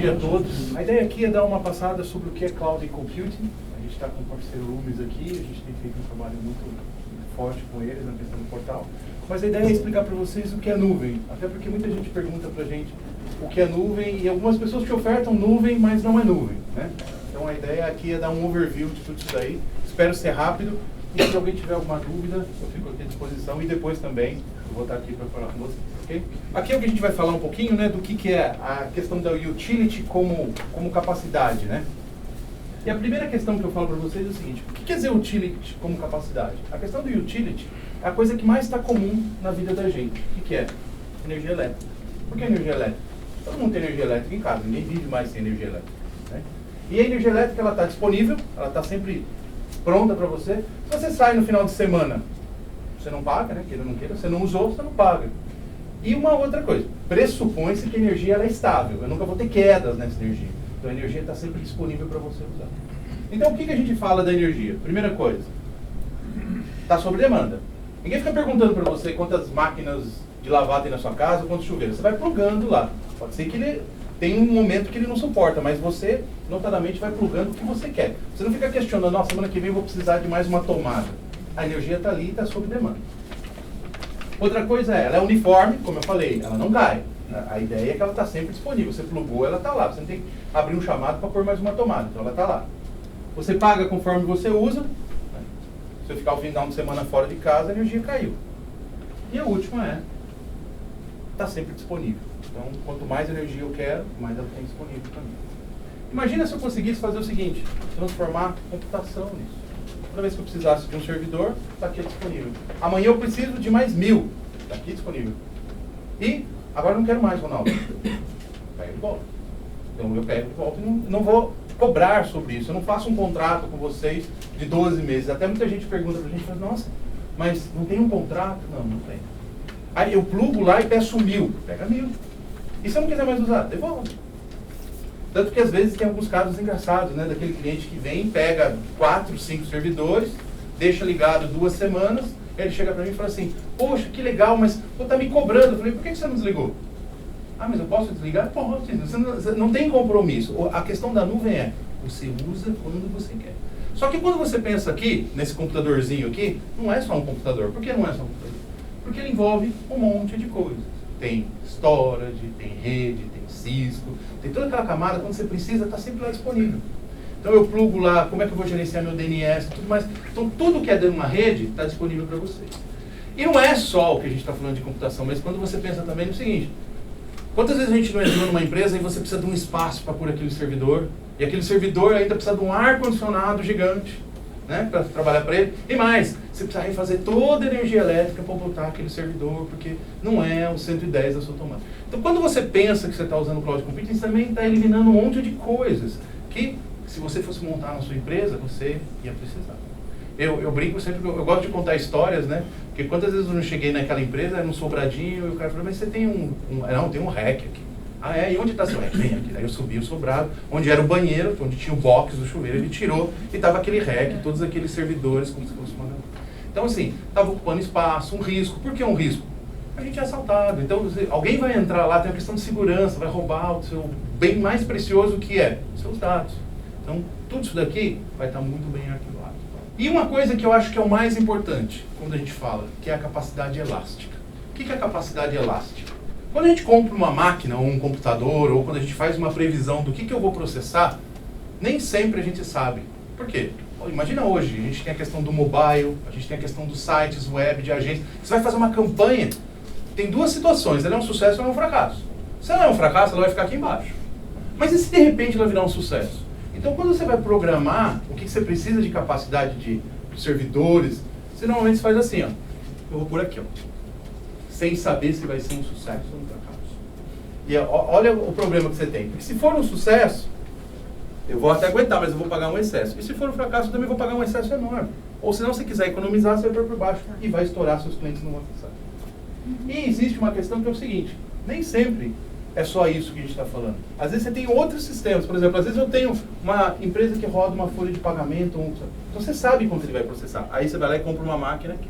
dia a todos. A ideia aqui é dar uma passada sobre o que é Cloud Computing. A gente está com o parceiro Lumis aqui, a gente tem feito um trabalho muito forte com eles na questão do portal. Mas a ideia é explicar para vocês o que é nuvem, até porque muita gente pergunta para a gente o que é nuvem e algumas pessoas te ofertam nuvem, mas não é nuvem, né? Então a ideia aqui é dar um overview de tudo isso daí. Espero ser rápido e se alguém tiver alguma dúvida, eu fico aqui à disposição e depois também eu vou estar aqui para falar com vocês. Okay? Aqui é o que a gente vai falar um pouquinho, né, do que é a questão da utility como capacidade, né? E a primeira questão que eu falo para vocês é o seguinte: o que quer dizer utility como capacidade? A questão do utility é a coisa que mais está comum na vida da gente. O que é? Energia elétrica. Por que energia elétrica? Todo mundo tem energia elétrica em casa, ninguém vive mais sem energia elétrica, né? E a energia elétrica, ela está disponível, ela está sempre pronta para você. Se você sai no final de semana, você não paga, né? Queira ou não queira, você não usou, você não paga. E uma outra coisa, pressupõe-se que a energia ela é estável, eu nunca vou ter quedas nessa energia. Então a energia está sempre disponível para você usar. Então o que a gente fala da energia? Primeira coisa, está sob demanda. Ninguém fica perguntando para você quantas máquinas de lavar tem na sua casa, quantos chuveiros. Você vai plugando lá. Pode ser que ele tem um momento que ele não suporta, mas você, notadamente, vai plugando o que você quer. Você não fica questionando, nossa, semana que vem eu vou precisar de mais uma tomada. A energia está ali e está sob demanda. Outra coisa é, ela é uniforme, como eu falei, ela não cai. A ideia é que ela está sempre disponível. Você plugou, ela está lá. Você não tem que abrir um chamado para pôr mais uma tomada. Então ela está lá. Você paga conforme você usa. Se eu ficar o final de semana fora de casa, a energia caiu. E a última é, está sempre disponível. Então, quanto mais energia eu quero, mais ela tem disponível também. Imagina se eu conseguisse fazer o seguinte, transformar computação nisso. Toda vez que eu precisasse de um servidor, está aqui disponível. Amanhã eu preciso de mais 1000, está aqui disponível. E agora eu não quero mais, Ronaldo. Pego de volta. Então eu pego de volta e não vou cobrar sobre isso. Eu não faço um contrato com vocês de 12 meses. Até muita gente pergunta pra gente, fala, nossa, mas não tem um contrato? Não, não tem. Aí eu plugo lá e peço 1000. Pega 1000. E se eu não quiser mais usar? Devolve. Tanto que às vezes tem alguns casos engraçados, né? Daquele cliente que vem, pega 4, 5 servidores, deixa ligado 2 semanas, ele chega pra mim e fala assim, poxa, que legal, mas tá me cobrando. Eu falei, por que você não desligou? Ah, mas eu posso desligar? Pode. Você não tem compromisso. A questão da nuvem é, você usa quando você quer. Só que quando você pensa aqui, nesse computadorzinho aqui, não é só um computador. Por que não é só um computador? Porque ele envolve um monte de coisas. Tem storage, tem rede, tem Cisco, tem toda aquela camada, quando você precisa, está sempre lá disponível. Então eu plugo lá, como é que eu vou gerenciar meu DNS, tudo mais. Então tudo que é dentro de uma rede está disponível para vocês. E não é só o que a gente está falando de computação, mas quando você pensa também no seguinte, quantas vezes a gente não entrou numa empresa e você precisa de um espaço para pôr aquele servidor, e aquele servidor ainda precisa de um ar-condicionado gigante, né, para trabalhar para ele. E mais, você precisa refazer toda a energia elétrica para botar aquele servidor, porque não é o 110 da sua tomada. Então, quando você pensa que você está usando o Cloud Computing, você também está eliminando um monte de coisas que, se você fosse montar na sua empresa, você ia precisar. Eu brinco sempre, eu gosto de contar histórias, né? Porque quantas vezes eu não cheguei naquela empresa, era um sobradinho, e o cara falou, mas você tem não, tem um rack aqui. Ah, é? E onde está seu rack? Vem aqui. Daí eu subi o sobrado, onde era o banheiro, onde tinha o box do chuveiro, ele tirou e estava aquele rack, todos aqueles servidores, como se fosse uma... Então, assim, estava ocupando espaço, um risco. Por que um risco? A gente é assaltado. Então, alguém vai entrar lá, tem uma questão de segurança, vai roubar o seu bem mais precioso que é os seus dados. Então, tudo isso daqui vai estar muito bem arquivado. E uma coisa que eu acho que é o mais importante, quando a gente fala, que é a capacidade elástica. O que é a capacidade elástica? Quando a gente compra uma máquina ou um computador, ou quando a gente faz uma previsão do que eu vou processar, nem sempre a gente sabe. Por quê? Imagina hoje, a gente tem a questão do mobile, a gente tem a questão dos sites web, de agências. Você vai fazer uma campanha, tem duas situações, ela é um sucesso ou ela é um fracasso. Se ela é um fracasso, ela vai ficar aqui embaixo. Mas e se de repente ela virar um sucesso? Então quando você vai programar o que você precisa de capacidade de servidores, você normalmente faz assim, ó. Eu vou por aqui, ó. Sem saber se vai ser um sucesso ou um fracasso. E olha o problema que você tem. Porque se for um sucesso, eu vou até aguentar, mas eu vou pagar um excesso. E se for um fracasso, eu também vou pagar um excesso enorme. Ou se não, se quiser economizar, você vai por baixo e vai estourar, seus clientes não vão acessar. E existe uma questão que é o seguinte, nem sempre é só isso que a gente está falando. Às vezes você tem outros sistemas, por exemplo, às vezes eu tenho uma empresa que roda uma folha de pagamento, então você sabe quanto ele vai processar. Aí você vai lá e compra uma máquina aqui.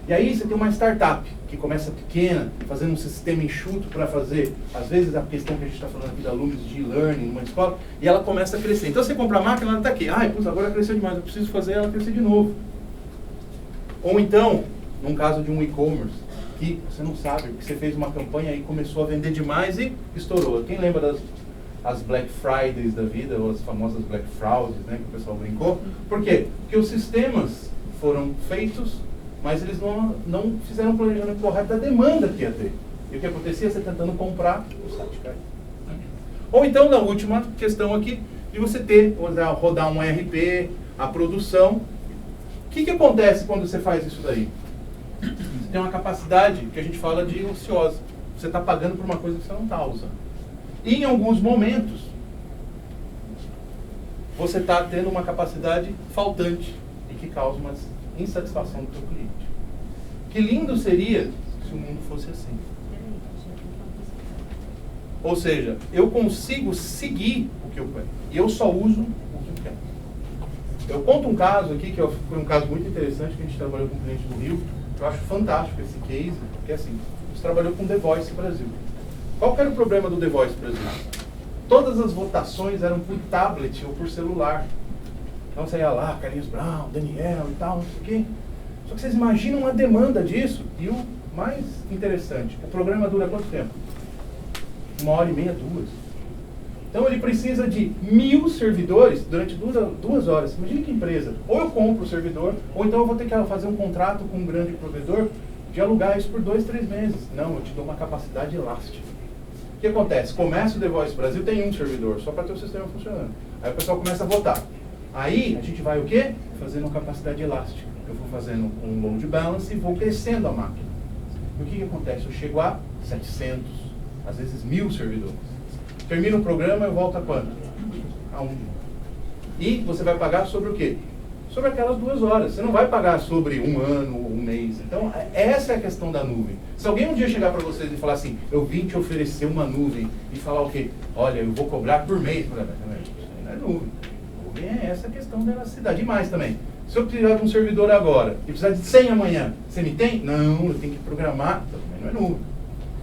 E aí você tem uma startup que começa pequena, fazendo um sistema enxuto para fazer, às vezes, a questão que a gente está falando aqui da Loomis de e-learning numa escola, e ela começa a crescer. Então você compra a máquina, ela está aqui. Ai, putz, agora cresceu demais, eu preciso fazer ela crescer de novo. Ou então, num caso de um e-commerce, que você não sabe, que você fez uma campanha e começou a vender demais e estourou. Quem lembra das Black Fridays da vida, ou as famosas Black Frauds, né, que o pessoal brincou? Por quê? Porque os sistemas foram feitos, mas eles não fizeram um planejamento correto da demanda que ia ter. E o que acontecia? Você tentando comprar, o site cai. Ou então, na última questão aqui, de você rodar um ERP, a produção. O que acontece quando você faz isso daí? Você tem uma capacidade que a gente fala de ociosa. Você está pagando por uma coisa que você não está usando. E em alguns momentos, você está tendo uma capacidade faltante e que causa uma insatisfação do seu cliente. Que lindo seria se o mundo fosse assim. Ou seja, eu consigo seguir o que eu quero. E eu só uso o que eu quero. Eu conto um caso aqui, que foi um caso muito interessante, que a gente trabalhou com um cliente do Rio. Eu acho fantástico esse case, porque assim, a gente trabalhou com o The Voice Brasil. Qual que era o problema do The Voice Brasil? Todas as votações eram por tablet ou por celular. Então você ia lá, Carlinhos Brown, Daniel e tal, não sei o quê. Só que vocês imaginam a demanda disso. E o mais interessante, o programa dura quanto tempo? 1h30, 2. Então ele precisa de 1000 servidores durante 2 horas. Imagina que empresa. Ou eu compro o servidor, ou então eu vou ter que fazer um contrato com um grande provedor de alugar isso por 2, 3 meses. Não, eu te dou uma capacidade elástica. O que acontece? Começa o The Voice Brasil, tem um servidor, só para ter o sistema funcionando. Aí o pessoal começa a votar. Aí a gente vai o quê? Fazendo uma capacidade elástica. Eu vou fazendo um load balance e vou crescendo a máquina. E o que acontece? Eu chego a 700, às vezes 1000 servidores. Termina o programa, eu volto a quanto? A 1. E você vai pagar sobre o quê? Sobre aquelas 2 horas. Você não vai pagar sobre 1 ano ou 1 mês. Então, essa é a questão da nuvem. Se alguém um dia chegar para vocês e falar assim, eu vim te oferecer uma nuvem, e falar o quê? Olha, eu vou cobrar por mês. Isso aí não é nuvem. Nuvem é essa questão da elasticidade. E mais também. Se eu precisar de um servidor agora e precisar de 100 amanhã, você me tem? Não, eu tenho que programar. Também não é nuvem.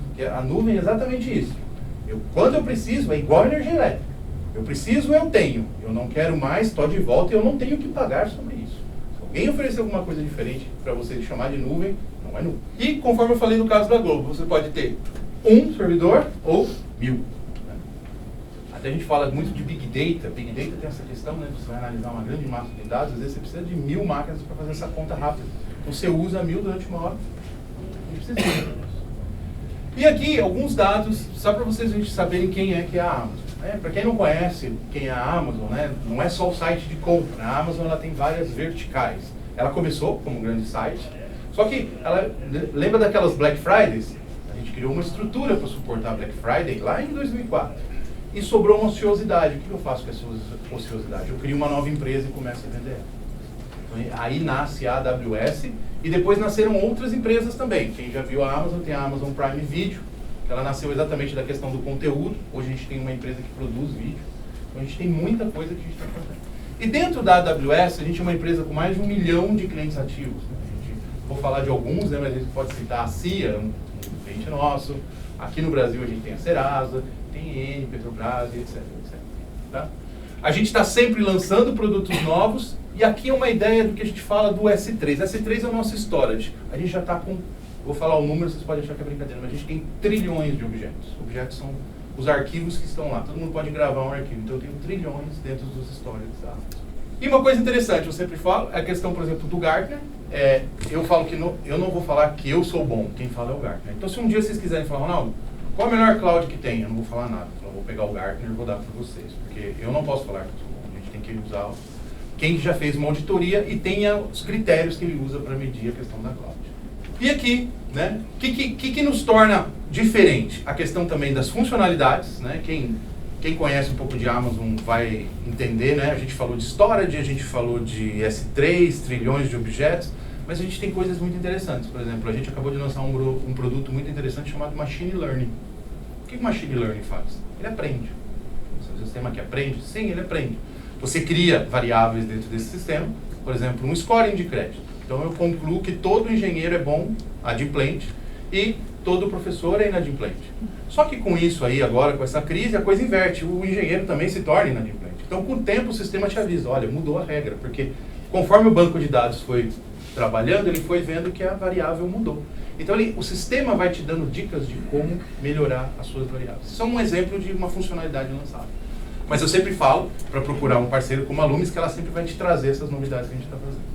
Porque a nuvem é exatamente isso. Quando eu preciso, é igual a energia elétrica. Eu preciso, eu tenho. Eu não quero mais, estou de volta e eu não tenho que pagar sobre isso. Se alguém oferecer alguma coisa diferente para você chamar de nuvem, não é nuvem. E conforme eu falei no caso da Globo, você pode ter um servidor ou 1000. Até a gente fala muito de Big Data. Big Data tem essa questão, né? Você vai analisar uma grande massa de dados, às vezes você precisa de 1000 máquinas para fazer essa conta rápida. Então você usa 1000 durante uma hora. Não precisa disso. E aqui, alguns dados, só para vocês saberem quem é que é a Amazon. Para quem não conhece quem é a Amazon, né, não é só o site de compra. A Amazon ela tem várias verticais. Ela começou como um grande site, só que ela lembra daquelas Black Fridays? A gente criou uma estrutura para suportar a Black Friday lá em 2004. E sobrou uma ociosidade. O que eu faço com essa ociosidade? Eu crio uma nova empresa e começo a vender. Então, aí nasce a AWS. E depois nasceram outras empresas também. Quem já viu a Amazon, tem a Amazon Prime Video, que ela nasceu exatamente da questão do conteúdo. Hoje a gente tem uma empresa que produz vídeo. Então a gente tem muita coisa que a gente está fazendo. E dentro da AWS, a gente é uma empresa com mais de 1 milhão de clientes ativos. Vou falar de alguns, né, mas a gente pode citar a CIA, um cliente nosso. Aqui no Brasil a gente tem a Serasa, tem EN, Petrobras, etc. Tá? A gente está sempre lançando produtos novos. E aqui é uma ideia do que a gente fala do S3. S3 é o nosso storage. A gente já está com, vou falar o número, vocês podem achar que é brincadeira, mas a gente tem trilhões de objetos. Objetos são os arquivos que estão lá. Todo mundo pode gravar um arquivo. Então eu tenho trilhões dentro dos storages. Tá? E uma coisa interessante, eu sempre falo, é a questão, por exemplo, do Gartner. Eu falo que eu não vou falar que eu sou bom, quem fala é o Gartner. Então se um dia vocês quiserem falar, Ronaldo, qual é o melhor cloud que tem? Eu não vou falar nada. Eu vou pegar o Gartner e vou dar para vocês. Porque eu não posso falar que eu sou bom. A gente tem que usar quem já fez uma auditoria e tenha os critérios que ele usa para medir a questão da cloud. E aqui, né, o que nos torna diferente? A questão também das funcionalidades, né, quem conhece um pouco de Amazon vai entender, né, a gente falou de storage, a gente falou de S3, trilhões de objetos, mas a gente tem coisas muito interessantes. Por exemplo, a gente acabou de lançar um produto muito interessante chamado Machine Learning. O que o Machine Learning faz? Ele aprende. O sistema que aprende? Sim, ele aprende. Você cria variáveis dentro desse sistema, por exemplo, um scoring de crédito. Então eu concluo que todo engenheiro é bom, adimplente, e todo professor é inadimplente. Só que com isso aí, agora com essa crise, a coisa inverte. O engenheiro também se torna inadimplente. Então com o tempo o sistema te avisa, olha, mudou a regra, porque conforme o banco de dados foi trabalhando, ele foi vendo que a variável mudou. Então o sistema vai te dando dicas de como melhorar as suas variáveis. Isso é um exemplo de uma funcionalidade lançada. Mas eu sempre falo para procurar um parceiro como a Loomis, que ela sempre vai te trazer essas novidades que a gente está fazendo.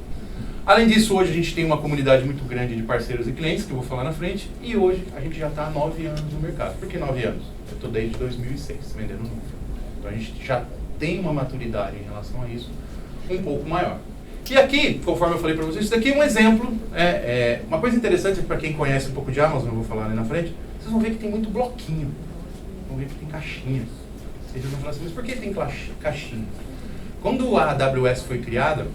Além disso, hoje a gente tem uma comunidade muito grande de parceiros e clientes, que eu vou falar na frente, e hoje a gente já está há 9 anos no mercado. Por que 9 anos? Eu estou desde 2006 vendendo nuvem. Então a gente já tem uma maturidade em relação a isso um pouco maior. E aqui, conforme eu falei para vocês, isso daqui é um exemplo, uma coisa interessante para quem conhece um pouco de Amazon, eu vou falar ali na frente, vocês vão ver que tem muito bloquinho, vão ver que tem caixinhas. Vocês vão falar assim, mas por que tem caixinhas? Quando a AWS foi criada,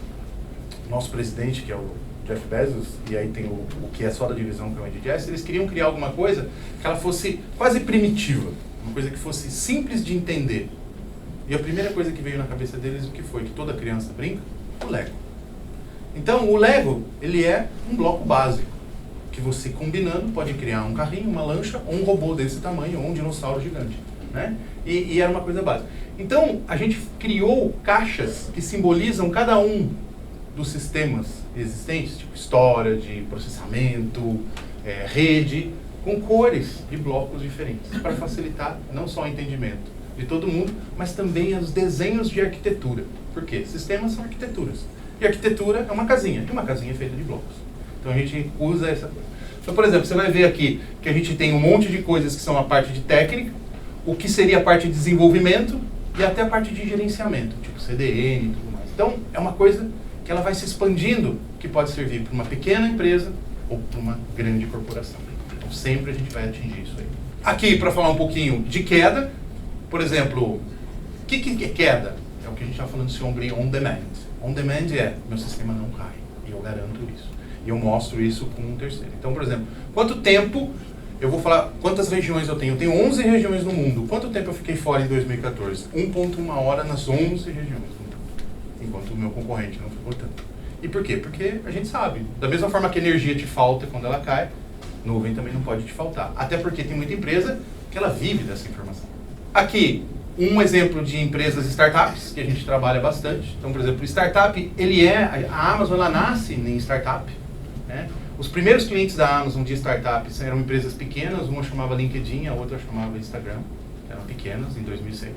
nosso presidente, que é o Jeff Bezos, e aí tem o que é só da divisão, que é o Andy Jassy, eles queriam criar alguma coisa que ela fosse quase primitiva, uma coisa que fosse simples de entender. E a primeira coisa que veio na cabeça deles, o que foi? Que toda criança brinca? O Lego. Então, o Lego, ele é um bloco básico, que você combinando pode criar um carrinho, uma lancha, ou um robô desse tamanho, ou um dinossauro gigante, né? E era uma coisa básica. Então, a gente criou caixas que simbolizam cada um dos sistemas existentes, tipo história, de processamento, rede, com cores de blocos diferentes, para facilitar não só o entendimento de todo mundo, mas também os desenhos de arquitetura. Por quê? Sistemas são arquiteturas. E arquitetura é uma casinha, e uma casinha é feita de blocos. Então a gente usa essa coisa. Então, por exemplo, você vai ver aqui que a gente tem um monte de coisas que são a parte de técnica, o que seria a parte de desenvolvimento e até a parte de gerenciamento, tipo CDN e tudo mais. Então, é uma coisa que ela vai se expandindo, que pode servir para uma pequena empresa ou para uma grande corporação. Então, sempre a gente vai atingir isso aí. Aqui, para falar um pouquinho de queda, por exemplo, o que é queda? É o que a gente está falando sobre on-demand. On-demand é, meu sistema não cai, e eu garanto isso. E eu mostro isso com um terceiro. Então, por exemplo, quanto tempo, eu vou falar quantas regiões eu tenho. Eu tenho 11 regiões no mundo. Quanto tempo eu fiquei fora em 2014? 1,1 hora nas 11 regiões no mundo, enquanto o meu concorrente não ficou tanto. E por quê? Porque a gente sabe, da mesma forma que a energia te falta quando ela cai, nuvem também não pode te faltar. Até porque tem muita empresa que ela vive dessa informação. Aqui, um exemplo de empresas startups, que a gente trabalha bastante. Então, por exemplo, startup, a Amazon, ela nasce em startup, né? Os primeiros clientes da Amazon de startups eram empresas pequenas, uma chamava LinkedIn, a outra chamava Instagram, eram pequenas, em 2006.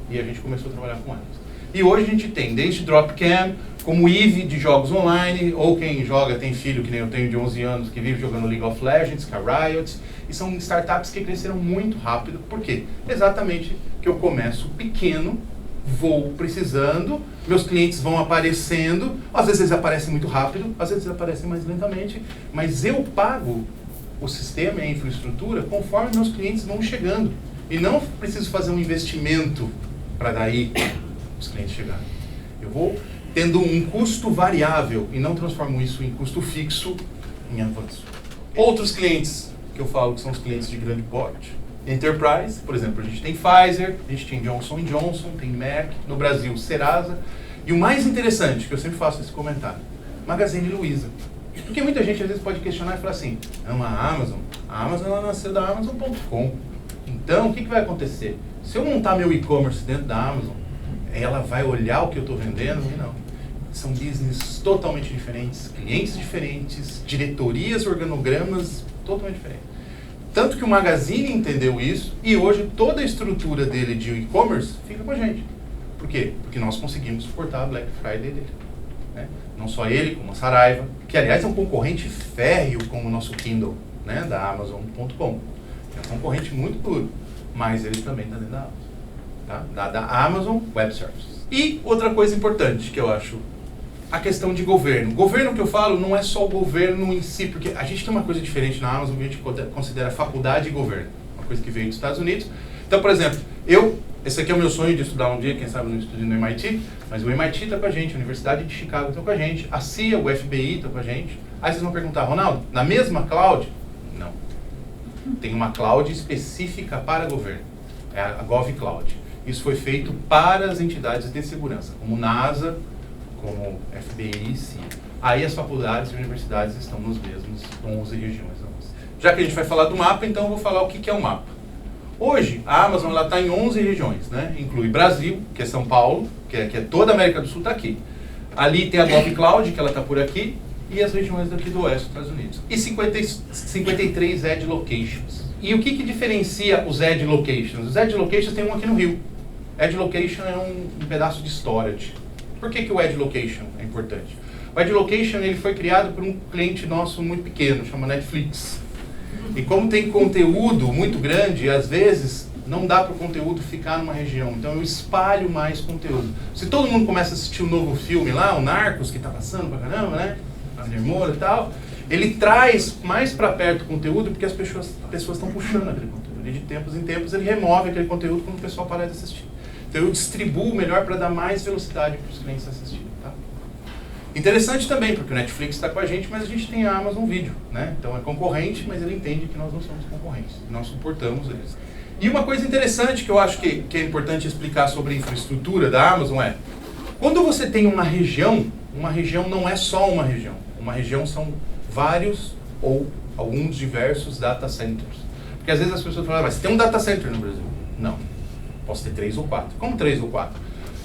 E a gente começou a trabalhar com elas. E hoje a gente tem desde Dropcam, como Eve de jogos online, ou quem joga, tem filho, que nem eu tenho de 11 anos, que vive jogando League of Legends, que é a Riot, e são startups que cresceram muito rápido. Por quê? Exatamente que eu começo pequeno, vou precisando, meus clientes vão aparecendo, às vezes eles aparecem muito rápido, às vezes eles aparecem mais lentamente, mas eu pago o sistema e a infraestrutura conforme meus clientes vão chegando. E não preciso fazer um investimento para daí os clientes chegarem. Eu vou tendo um custo variável e não transformo isso em custo fixo em avanço. Outros clientes que eu falo que são os clientes de grande porte. Enterprise, por exemplo, a gente tem Pfizer, a gente tem Johnson & Johnson, tem Merck, no Brasil Serasa. E o mais interessante, que eu sempre faço esse comentário, Magazine Luiza. Porque muita gente às vezes pode questionar e falar assim, não, a Amazon ela nasceu da Amazon.com. Então, o que vai acontecer? Se eu montar meu e-commerce dentro da Amazon, ela vai olhar o que eu estou vendendo? Não. São business totalmente diferentes, clientes diferentes, diretorias, organogramas totalmente diferentes. Tanto que o Magazine entendeu isso e hoje toda a estrutura dele de e-commerce fica com a gente. Por quê? Porque nós conseguimos suportar a Black Friday dele. Né? Não só ele, como a Saraiva, que aliás é um concorrente férreo com o nosso Kindle, né? Da Amazon.com. É um concorrente muito duro, mas ele também está dentro da Amazon. Tá? Da Amazon Web Services. E outra coisa importante que eu acho, a questão de governo. Governo que eu falo não é só o governo em si, porque a gente tem uma coisa diferente na Amazon que a gente considera faculdade e governo. Uma coisa que veio dos Estados Unidos. Então, por exemplo, esse aqui é o meu sonho de estudar um dia, quem sabe no estúdio no MIT, mas o MIT está com a gente, a Universidade de Chicago está com a gente, a CIA, o FBI está com a gente. Aí vocês vão perguntar, Ronaldo, na mesma cloud? Não. Tem uma cloud específica para governo, é a GovCloud. Isso foi feito para as entidades de segurança, como NASA, como FBI e CIA. aí as faculdades e universidades estão nos mesmos 11 regiões. Já que a gente vai falar do mapa, então eu vou falar o que é um mapa. Hoje, a Amazon está em 11 regiões, né? Inclui Brasil, que é São Paulo, que é toda a América do Sul está aqui. Ali tem a GovCloud, que ela está por aqui, e as regiões daqui do oeste dos Estados Unidos. E 53 Edge Locations. E o que diferencia os Edge Locations? Os Edge Locations tem um aqui no Rio. Edge Location é um pedaço de storage. Por que o Edge Location é importante? O Edge Location ele foi criado por um cliente nosso muito pequeno, chama Netflix. E como tem conteúdo muito grande, às vezes não dá para o conteúdo ficar numa região. Então eu espalho mais conteúdo. Se todo mundo começa a assistir um novo filme lá, o Narcos, que está passando pra caramba, né? Wagner Moura e tal, ele traz mais para perto o conteúdo porque as pessoas estão puxando aquele conteúdo. E de tempos em tempos ele remove aquele conteúdo quando o pessoal para de assistir. Então eu distribuo melhor para dar mais velocidade para os clientes assistirem. Tá? Interessante também, porque o Netflix está com a gente, mas a gente tem a Amazon Video, né? Então é concorrente, mas ele entende que nós não somos concorrentes, nós suportamos eles. E uma coisa interessante que eu acho que é importante explicar sobre a infraestrutura da Amazon é, quando você tem uma região não é só uma região. Uma região são vários ou alguns diversos data centers. Porque às vezes as pessoas falam, mas você tem um data center no Brasil? Não. Posso ter 3 ou 4. Como 3 ou 4?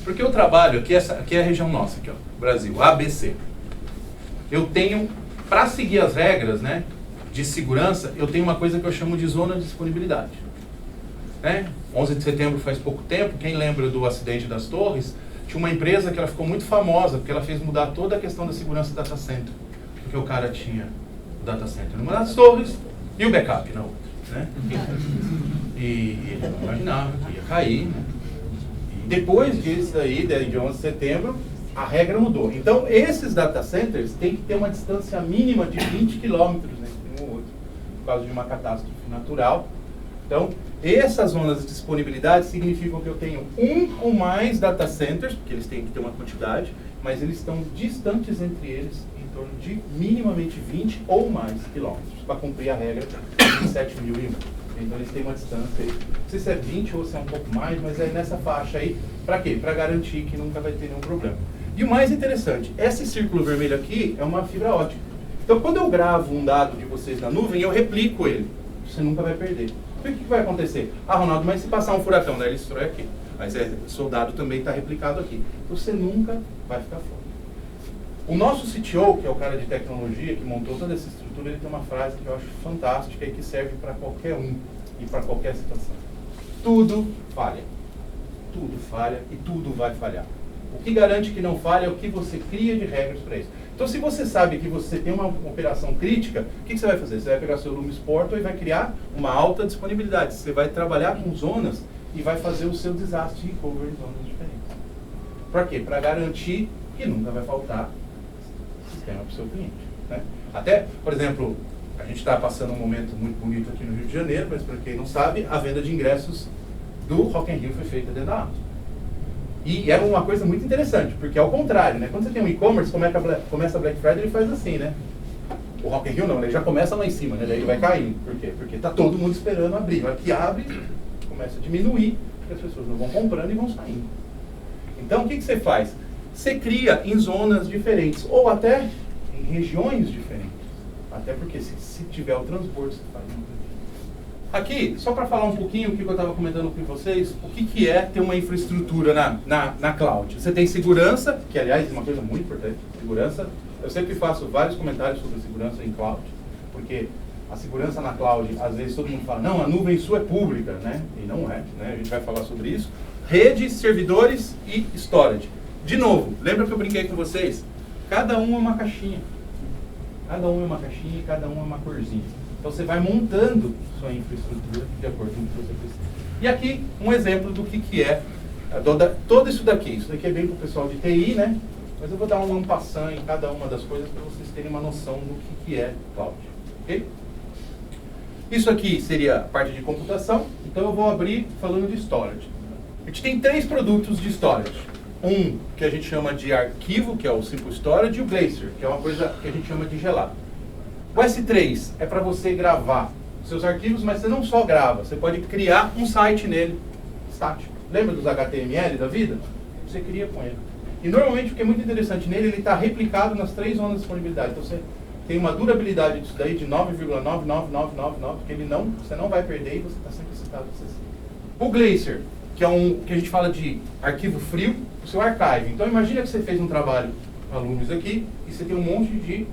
Porque eu trabalho, aqui é a região nossa, aqui, ó, Brasil, ABC. Eu tenho, para seguir as regras, né, de segurança, eu tenho uma coisa que eu chamo de zona de disponibilidade. Né? 11 de setembro faz pouco tempo, quem lembra do acidente das torres, tinha uma empresa que ela ficou muito famosa, porque ela fez mudar toda a questão da segurança do data center. Porque o cara tinha o data center numa das torres e o backup na outra. Né? E ele não imaginava que ia cair. Né? E depois disso aí, de 11 de setembro, a regra mudou. Então, esses data centers têm que ter uma distância mínima de 20 quilômetros entre um ou outro, por causa de uma catástrofe natural. Então, essas zonas de disponibilidade significam que eu tenho um ou mais data centers, porque eles têm que ter uma quantidade, mas eles estão distantes entre eles em torno de minimamente 20 ou mais quilômetros, para cumprir a regra de 7.001. Então eles têm uma distância aí, não sei se é 20 ou se é um pouco mais, mas é nessa faixa aí, para quê? Para garantir que nunca vai ter nenhum problema. E o mais interessante, esse círculo vermelho aqui é uma fibra ótica. Então quando eu gravo um dado de vocês na nuvem, eu replico ele, você nunca vai perder. O que vai acontecer? Ah, Ronaldo, mas se passar um furacão, daí ele destrói aqui. Mas o soldado também está replicado aqui. Você nunca vai ficar fora. O nosso CTO, que é o cara de tecnologia que montou toda essa estrutura, ele tem uma frase que eu acho fantástica e que serve para qualquer um e para qualquer situação. Tudo falha. Tudo falha e tudo vai falhar. O que garante que não falha é o que você cria de regras para isso. Então, se você sabe que você tem uma operação crítica, o que você vai fazer? Você vai pegar seu Loomis Portal e vai criar uma alta disponibilidade. Você vai trabalhar com zonas e vai fazer o seu desastre recovery em zonas diferentes. Para quê? Para garantir que nunca vai faltar sistema para o seu cliente. Né? Até, por exemplo, a gente está passando um momento muito bonito aqui no Rio de Janeiro, mas para quem não sabe, a venda de ingressos do Rock in Rio foi feita dentro da Amazon. E era uma coisa muito interessante, porque ao contrário, né? Quando você tem um e-commerce, começa a Black Friday, ele faz assim, né? O Rock in Rio não, ele já começa lá em cima, né? Daí ele vai caindo. Por quê? Porque tá todo mundo esperando abrir. Na hora que abre, começa a diminuir, porque as pessoas não vão comprando e vão saindo. Então, o que você faz? Você cria em zonas diferentes, ou até em regiões diferentes. Até porque se tiver o transbordo, você faz uma coisa. Aqui, só para falar um pouquinho o que eu estava comentando com vocês, o que é ter uma infraestrutura na cloud. Você tem segurança, que aliás é uma coisa muito importante, segurança. Eu sempre faço vários comentários sobre segurança em cloud, porque a segurança na cloud, às vezes todo mundo fala, não, a nuvem sua é pública, né? E não é, né? A gente vai falar sobre isso. Rede, servidores e storage. De novo, lembra que eu brinquei com vocês? Cada um é uma caixinha. Cada um é uma caixinha e cada um é uma corzinha. Então você vai montando sua infraestrutura de acordo com o que você precisa. E aqui um exemplo do que é todo isso daqui. Isso daqui é bem para o pessoal de TI, né? Mas eu vou dar um passant em cada uma das coisas para vocês terem uma noção do que é cloud. Ok? Isso aqui seria a parte de computação. Então eu vou abrir falando de storage. A gente tem 3 produtos de storage. Um que a gente chama de arquivo, que é o Simple Storage, e o Glacier, que é uma coisa que a gente chama de gelado. O S3 é para você gravar seus arquivos, mas você não só grava, você pode criar um site nele, estático. Lembra dos HTML da vida? Você cria com ele. E normalmente o que é muito interessante nele, ele está replicado nas 3 zonas de disponibilidade. Então você tem uma durabilidade disso daí de 9,99999, que você não vai perder e você está sempre excitado. O Glacier, que é que a gente fala de arquivo frio, o seu archive. Então imagina que você fez um trabalho com alunos aqui e você tem um monte de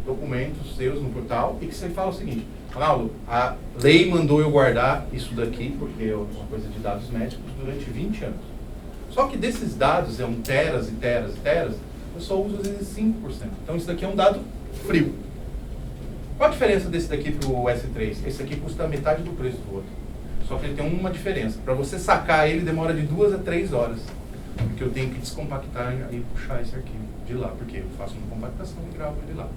documentos seus no portal e que você fala o seguinte: Ronaldo, a lei mandou eu guardar isso daqui, porque é uma coisa de dados médicos, durante 20 anos. Só que desses dados, teras e teras e teras, eu só uso às vezes 5%. Então isso daqui é um dado frio. Qual a diferença desse daqui para o S3? Esse aqui custa metade do preço do outro. Só que ele tem uma diferença. Para você sacar ele, demora de 2 a 3 horas. Porque eu tenho que descompactar e puxar esse arquivo de lá. Porque eu faço uma compactação e gravo ele lá.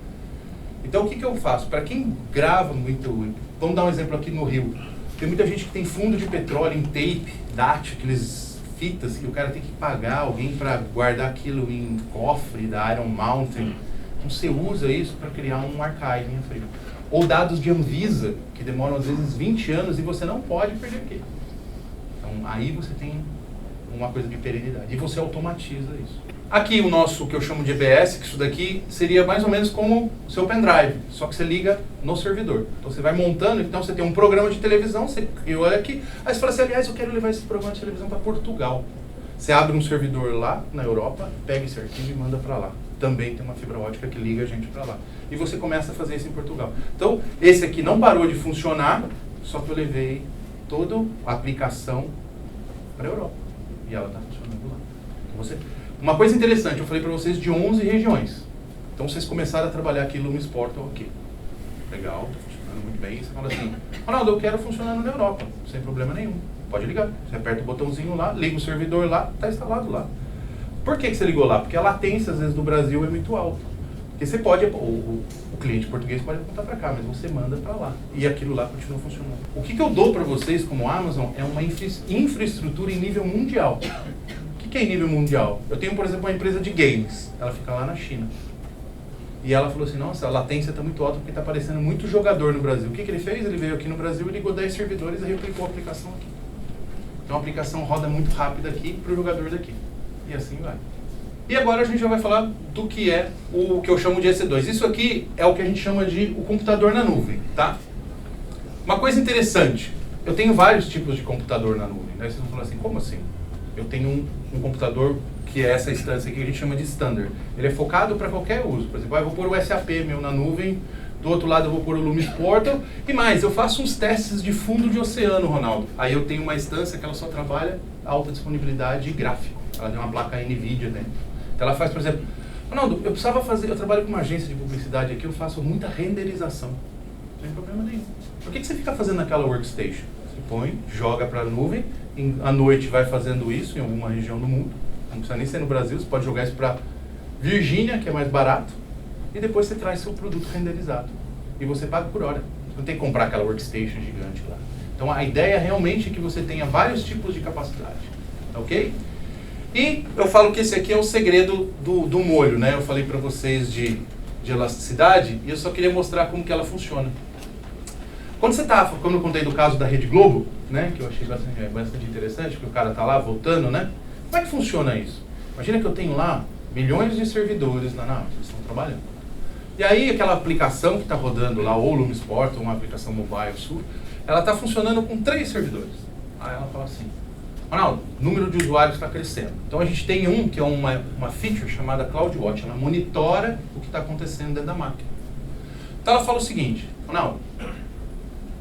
Então o que eu faço? Para quem grava muito... Vamos dar um exemplo aqui no Rio. Tem muita gente que tem fundo de petróleo em tape, DAT, aqueles fitas que o cara tem que pagar alguém para guardar aquilo em cofre da Iron Mountain. Então você usa isso para criar um archive em frio. Ou dados de Anvisa, que demoram às vezes 20 anos e você não pode perder aquilo. Então aí você tem uma coisa de perenidade. E você automatiza isso. Aqui o nosso, que eu chamo de EBS, que isso daqui seria mais ou menos como o seu pendrive, só que você liga no servidor. Então você vai montando, então você tem um programa de televisão, você criou aqui, aí você fala assim, aliás, eu quero levar esse programa de televisão para Portugal. Você abre um servidor lá na Europa, pega esse arquivo e manda para lá. Também tem uma fibra ótica que liga a gente para lá. E você começa a fazer isso em Portugal. Então, esse aqui não parou de funcionar, só que eu levei toda a aplicação para a Europa. E ela está funcionando lá. Então, uma coisa interessante, eu falei para vocês de 11 regiões. Então, vocês começaram a trabalhar aqui no Lumis Portal aqui. Legal, está funcionando muito bem. Você fala assim, Ronaldo, eu quero funcionando na Europa, sem problema nenhum. Pode ligar. Você aperta o botãozinho lá, liga o servidor lá, está instalado lá. Por que você ligou lá? Porque a latência, às vezes, do Brasil é muito alta. Porque você pode, o cliente português pode apontar para cá, mas você manda para lá. E aquilo lá continua funcionando. O que eu dou para vocês, como Amazon, é uma infraestrutura em nível mundial. O que é em nível mundial? Eu tenho, por exemplo, uma empresa de games. Ela fica lá na China. E ela falou assim, nossa, a latência está muito alta porque está aparecendo muito jogador no Brasil. O que ele fez? Ele veio aqui no Brasil e ligou 10 servidores e replicou a aplicação aqui. Então a aplicação roda muito rápido aqui para o jogador daqui. E assim vai. E agora a gente já vai falar do que é o que eu chamo de EC2. Isso aqui é o que a gente chama de o computador na nuvem, tá? Uma coisa interessante, eu tenho vários tipos de computador na nuvem. Aí vocês vão falar assim, como assim? Eu tenho um computador que é essa instância aqui que a gente chama de standard. Ele é focado para qualquer uso. Por exemplo, eu vou pôr o SAP meu na nuvem, do outro lado eu vou pôr o Lumis Portal, e mais, eu faço uns testes de fundo de oceano, Ronaldo. Aí eu tenho uma instância que ela só trabalha alta disponibilidade gráfico. Ela tem uma placa NVIDIA dentro. Então ela faz, por exemplo, Ronaldo, eu trabalho com uma agência de publicidade aqui, eu faço muita renderização. Não tem problema nenhum. Por que você fica fazendo aquela workstation? Você põe, joga para a nuvem, à noite vai fazendo isso em alguma região do mundo. Não precisa nem ser no Brasil, você pode jogar isso para Virgínia, que é mais barato, e depois você traz seu produto renderizado. E você paga por hora. Você não tem que comprar aquela workstation gigante lá. Então a ideia realmente é que você tenha vários tipos de capacidade. Ok? E eu falo que esse aqui é o segredo do molho, né? Eu falei para vocês de elasticidade e eu só queria mostrar como que ela funciona. Quando eu contei do caso da Rede Globo, né? Que eu achei bastante interessante, que o cara tá lá voltando, né? Como é que funciona isso? Imagina que eu tenho lá milhões de servidores lá na Amazon, eles estão trabalhando. E aí aquela aplicação que está rodando lá, ou Lumis Portal, uma aplicação mobile sua, ela está funcionando com 3 servidores. Aí ela fala assim, Ronaldo, o número de usuários está crescendo. Então a gente tem que é uma feature chamada CloudWatch. Ela monitora o que está acontecendo dentro da máquina. Então ela fala o seguinte, Ronaldo,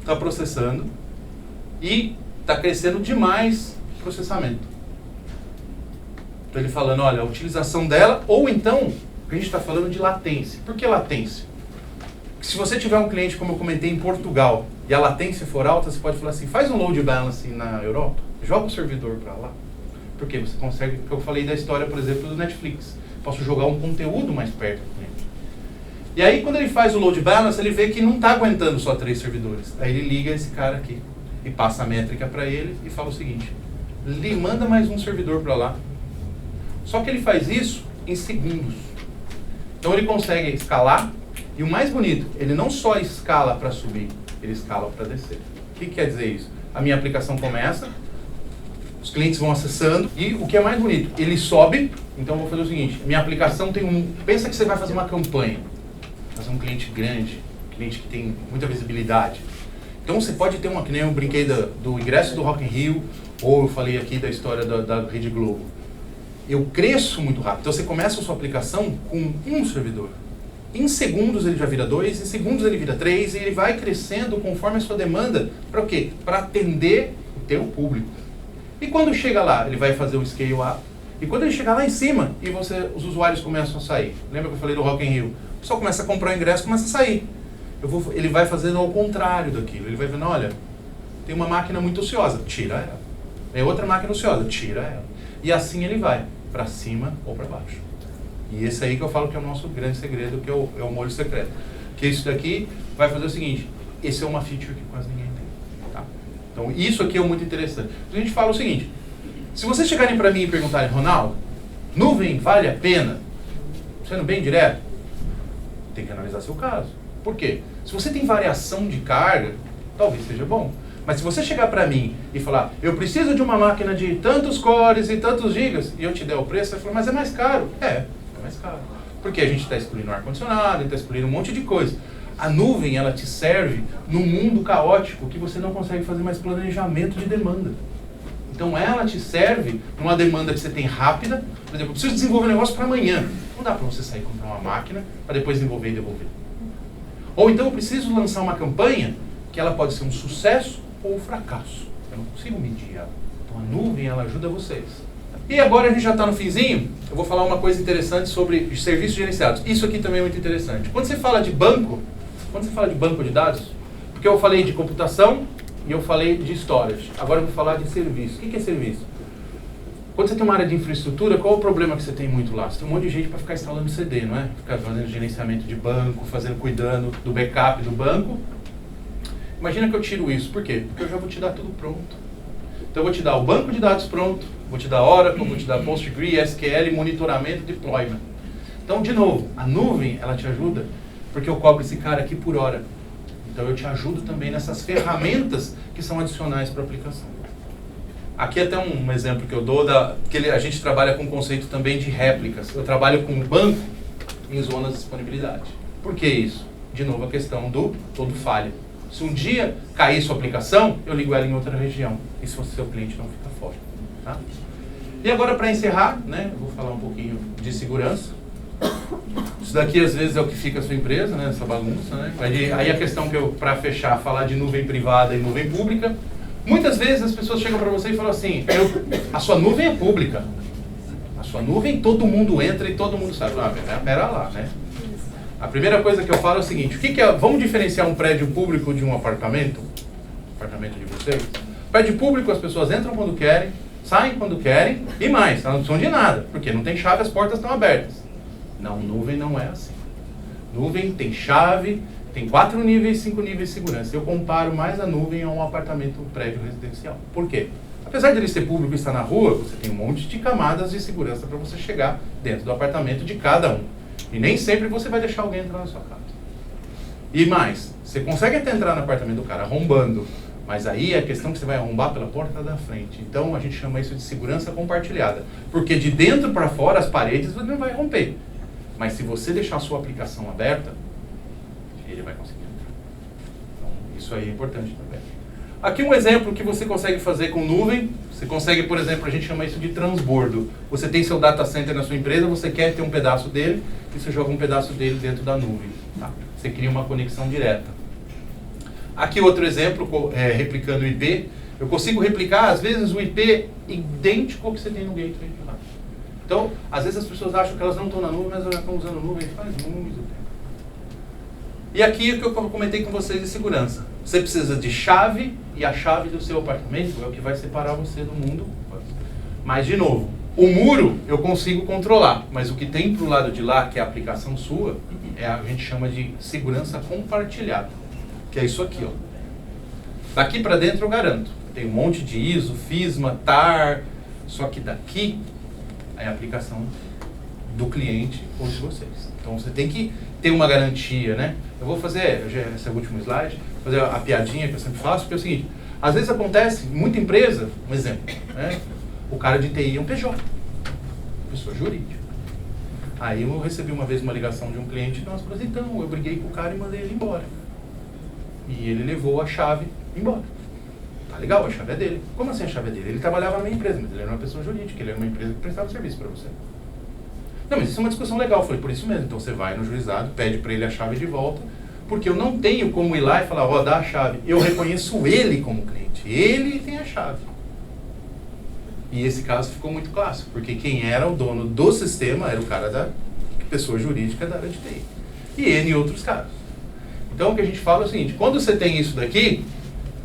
está processando e está crescendo demais o processamento. Então ele falando, olha, a utilização dela, ou então, a gente está falando de latência. Por que latência? Porque se você tiver um cliente, como eu comentei, em Portugal, e a latência for alta, você pode falar assim, faz um load balancing na Europa, joga o servidor para lá. Porque você consegue, eu falei da história, por exemplo, do Netflix. Posso jogar um conteúdo mais perto do cliente. E aí, quando ele faz o load balance, ele vê que não está aguentando só 3 servidores. Aí ele liga esse cara aqui e passa a métrica para ele e fala o seguinte, ele manda mais um servidor para lá. Só que ele faz isso em segundos. Então ele consegue escalar, e o mais bonito, ele não só escala para subir, ele escala para descer. O que quer dizer isso? A minha aplicação começa, os clientes vão acessando, e o que é mais bonito, ele sobe. Então eu vou fazer o seguinte, minha aplicação tem pensa que você vai fazer uma campanha, fazer um cliente grande, cliente que tem muita visibilidade. Então você pode ter que nem eu brinquei do ingresso do Rock in Rio, ou eu falei aqui da história da Rede Globo. Eu cresço muito rápido. Então você começa a sua aplicação com um servidor. Em segundos ele já vira 2, em segundos ele vira 3, e ele vai crescendo conforme a sua demanda. Para o quê? Para atender o teu público. E quando chega lá, ele vai fazer o scale up. E quando ele chegar lá em cima, e os usuários começam a sair. Lembra que eu falei do Rock in Rio? O pessoal começa a comprar o ingresso, começa a sair. Ele vai fazendo ao contrário daquilo. Ele vai vendo, olha, tem uma máquina muito ociosa, tira ela. Tem outra máquina ociosa, tira ela. E assim ele vai, para cima ou para baixo. E esse aí que eu falo que é o nosso grande segredo, que é o molho secreto. Que isso daqui vai fazer o seguinte, esse é uma feature que quase ninguém tem. Tá? Então isso aqui é muito interessante. Então, a gente fala o seguinte, se vocês chegarem para mim e perguntarem, Ronaldo, nuvem vale a pena? Sendo bem direto, tem que analisar seu caso. Por quê? Se você tem variação de carga, talvez seja bom. Mas se você chegar para mim e falar, eu preciso de uma máquina de tantos cores e tantos gigas, e eu te der o preço, você fala, mas é mais caro. É mais caro. Porque a gente está excluindo o ar-condicionado, está excluindo um monte de coisa. A nuvem, ela te serve num mundo caótico que você não consegue fazer mais planejamento de demanda. Então ela te serve numa demanda que você tem rápida. Por exemplo, eu preciso desenvolver um negócio para amanhã. Não dá para você sair e comprar uma máquina para depois desenvolver e devolver. Ou então eu preciso lançar uma campanha que ela pode ser um sucesso ou um fracasso. Eu não consigo medir ela. Então a nuvem, ela ajuda vocês. E agora a gente já está no finzinho, eu vou falar uma coisa interessante sobre serviços gerenciados. Isso aqui também é muito interessante. Quando você fala de banco de dados, porque eu falei de computação e eu falei de storage. Agora eu vou falar de serviço. O que é serviço? Quando você tem uma área de infraestrutura, qual é o problema que você tem muito lá? Você tem um monte de gente para ficar instalando CD, não é? Ficar fazendo gerenciamento de banco, cuidando do backup do banco. Imagina que eu tiro isso. Por quê? Porque eu já vou te dar tudo pronto. Então eu vou te dar o banco de dados pronto, vou te dar Oracle, vou te dar PostgreSQL, SQL, monitoramento, deployment. Então, de novo, a nuvem, ela te ajuda, porque eu cobro esse cara aqui por hora. Então eu te ajudo também nessas ferramentas que são adicionais para a aplicação. Aqui até um exemplo que eu dou, que a gente trabalha com o conceito também de réplicas. Eu trabalho com o banco em zonas de disponibilidade. Por que isso? De novo, a questão do todo falha. Se um dia cair sua aplicação, eu ligo ela em outra região. E se o seu cliente não fica fora. Tá? E agora, para encerrar, né, eu vou falar um pouquinho de segurança. Isso daqui, às vezes, é o que fica a sua empresa, né, essa bagunça. Né? Aí a questão que eu, para fechar, falar de nuvem privada e nuvem pública. Muitas vezes as pessoas chegam para você e falam assim, a sua nuvem é pública. A sua nuvem, todo mundo entra e todo mundo sabe. Pera lá, né? A primeira coisa que eu falo é o seguinte, vamos diferenciar um prédio público de um apartamento? Apartamento de vocês? Prédio público, as pessoas entram quando querem, saem quando querem, e mais, elas não precisam de nada, porque não tem chave, as portas estão abertas. Não, nuvem não é assim. Nuvem tem chave, tem 4 níveis, 5 níveis de segurança. Eu comparo mais a nuvem a um apartamento, um prédio residencial. Por quê? Apesar de ele ser público e estar na rua, você tem um monte de camadas de segurança para você chegar dentro do apartamento de cada um. E nem sempre você vai deixar alguém entrar na sua casa. E mais, você consegue até entrar no apartamento do cara arrombando, mas aí é a questão que você vai arrombar pela porta da frente. Então a gente chama isso de segurança compartilhada. Porque de dentro para fora, as paredes você não vai romper. Mas se você deixar a sua aplicação aberta, ele vai conseguir entrar. Então isso aí é importante também. Aqui um exemplo que você consegue fazer com nuvem. Você consegue, por exemplo, a gente chama isso de transbordo. Você tem seu data center na sua empresa, você quer ter um pedaço dele, e você joga um pedaço dele dentro da nuvem. Tá? Você cria uma conexão direta. Aqui outro exemplo, replicando o IP. Eu consigo replicar, às vezes, o IP idêntico ao que você tem no gateway. Tá? Então, às vezes as pessoas acham que elas não estão na nuvem, mas elas já estão usando nuvem faz muito tempo. E aqui o que eu comentei com vocês de segurança. Você precisa de chave, e a chave do seu apartamento é o que vai separar você do mundo. Mas, de novo, o muro eu consigo controlar, mas o que tem para o lado de lá, que é a aplicação sua, a gente chama de segurança compartilhada, que é isso aqui. Ó. Daqui para dentro eu garanto. Tem um monte de ISO, FISMA, TAR, só que daqui é a aplicação do cliente ou de vocês. Então você tem que ter uma garantia, né? Eu vou fazer, esse é o último slide, fazer a piadinha que eu sempre faço, porque é o seguinte, às vezes acontece, muita empresa, um exemplo, né? O cara de TI é um PJ, pessoa jurídica. Aí eu recebi uma vez uma ligação de um cliente nosso, falou assim, então, eu briguei com o cara e mandei ele embora. E ele levou a chave embora. Tá legal, a chave é dele. Como assim a chave é dele? Ele trabalhava na minha empresa, mas ele era uma pessoa jurídica, ele era uma empresa que prestava serviço para você. Não, mas isso é uma discussão legal. Eu falei, por isso mesmo. Então você vai no juizado, pede para ele a chave de volta, porque eu não tenho como ir lá e falar, ó, dá a chave. Eu reconheço ele como cliente. Ele tem a chave. E esse caso ficou muito clássico, porque quem era o dono do sistema era o cara da pessoa jurídica da área de TI. E N outros casos. Então o que a gente fala é o seguinte, quando você tem isso daqui,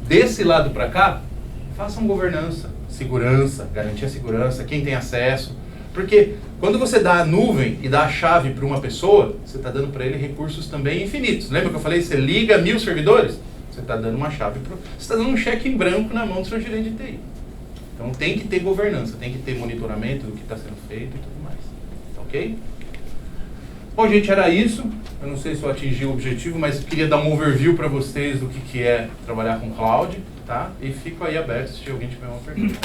desse lado para cá, façam governança, segurança, garantir a segurança, quem tem acesso. Porque quando você dá a nuvem e dá a chave para uma pessoa, você está dando para ele recursos também infinitos. Lembra que eu falei, você liga 1000 servidores? Você está dando uma chave, você está dando um cheque em branco na mão do seu gerente de TI. Então tem que ter governança, tem que ter monitoramento do que está sendo feito e tudo mais. Ok? Bom, gente, era isso. Eu não sei se eu atingi o objetivo, mas queria dar um overview para vocês do que é trabalhar com cloud, tá? E fico aí aberto se alguém tiver uma pergunta.